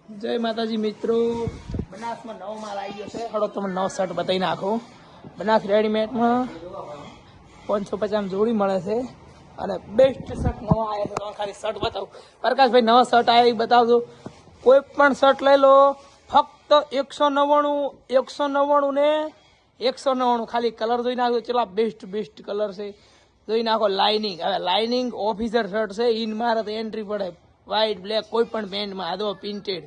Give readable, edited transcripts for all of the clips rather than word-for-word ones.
जय माताजी मित्रों। बनास में नव माल आई गयो है। हड़ो तमने नव शर्ट बताई नाखो। बनास रेडीमेड में 550 जोड़ी मळे छे અને બેસ્ટ શર્ટ નવા આયા છે। ખાલી શર્ટ બતાવો પ્રકાશભાઈ, નવા શર્ટ આયા એ બતાવજો। કોઈ પણ શર્ટ લઈ લો, ફક્ત 199 ને 199 ખાલી કલર જોઈ નાખો। ચલા બેસ્ટ કલર છે, જોઈ નાખો। લાઇનિંગ, હવે લાઇનિંગ ઓફિસર શર્ટ છે, ઇન મારે તો એન્ટ્રી પડે। વ્હાઈટ બ્લેક કોઈ પણ પેન્ટમાં, આ દો પ્રિન્ટેડ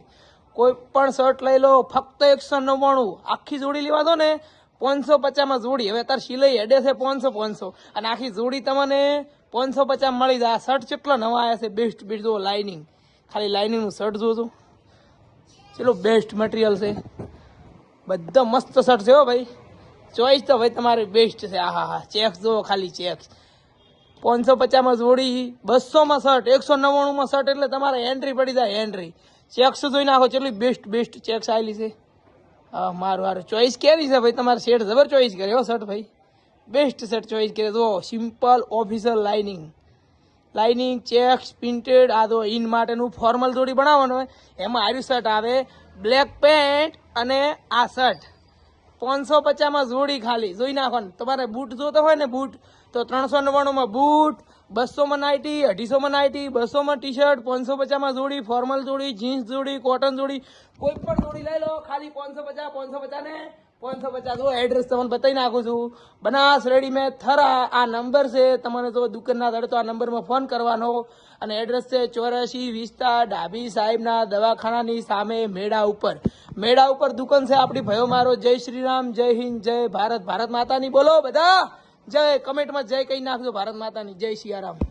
કોઈ પણ શર્ટ લઈ લો, ફક્ત 199। આખી જોડી લેવા દો ને 550 માં જોડી। હવે તાર સિલાઈ હેડે છે 500 અને આખી જોડી તમને 550 મળી જાય। આ શર્ટ કેટલા નવા આવ્યા છે, બેસ્ટ જો લાઇનિંગ, ખાલી લાઇનિંગ નું શર્ટ જોજો। ચલો બેસ્ટ મટીરિયલ છે, બધા મસ્ત શર્ટ છે હો ભાઈ। ચોઈસ તો ભાઈ તમારી બેસ્ટ છે। હા, ચેક્સ જો, ખાલી ચેક્સ 550 માં જોડી, 200 માં શર્ટ, 199 માં શર્ટ, એટલે તમારે એન્ટ્રી પડી જાય। એન્ટ્રી ચેક્સ જોઈ નાખો, ચેટલી બેસ્ટ ચેક્સ આવેલી છે। હા, મારું ચોઈસ કેવી છે ભાઈ, તમારે શેડ જબર ચોઈસ કરે હો શર્ટ ભાઈ, બેસ્ટ શર્ટ ચોઈસ કરે। જો simple officer lining checks printed, આ તો ઇન માટેનું ફોર્મલ જોડી બનાવવાનું હોય એમાં આર્યું શર્ટ આવે, બ્લેક પેન્ટ અને આ શર્ટ 550 માં જોડી ખાલી જોઈ નાખવાનું। તમારે બૂટ જોતો હોય ને બૂટ તો 399 માં બૂટ, 200 માં નાઇટી, 250 માં નાઇટી, 200 માં ટી શર્ટ, 550 માં જોડી, ફોર્મલ જોડી, જીન્સ જોડી, કોટન જોડી, કોઈ પણ જોડી લઈ લો ખાલી 550 ને 550। જો એડ્રેસ તમને બતાવી નાખું છું, બનાસ રેડીમેડ થરા। આ નંબર છે, તમને જો દુકાનના દડે તો આ નંબરમાં ફોન કરવાનો અને એડ્રેસ છે 84 વિસ્તાર ડાભી સાહેબના દવાખાનાની સામે મેળા ઉપર દુકાન છે આપણી। ભયો મારો જય શ્રી રામ, જય હિન્દ, જય ભારત, ભારત માતાની બોલો બધા, જય કમેન્ટમાં જય કહી નાખજો, ભારત માતાની જય સિયારામ।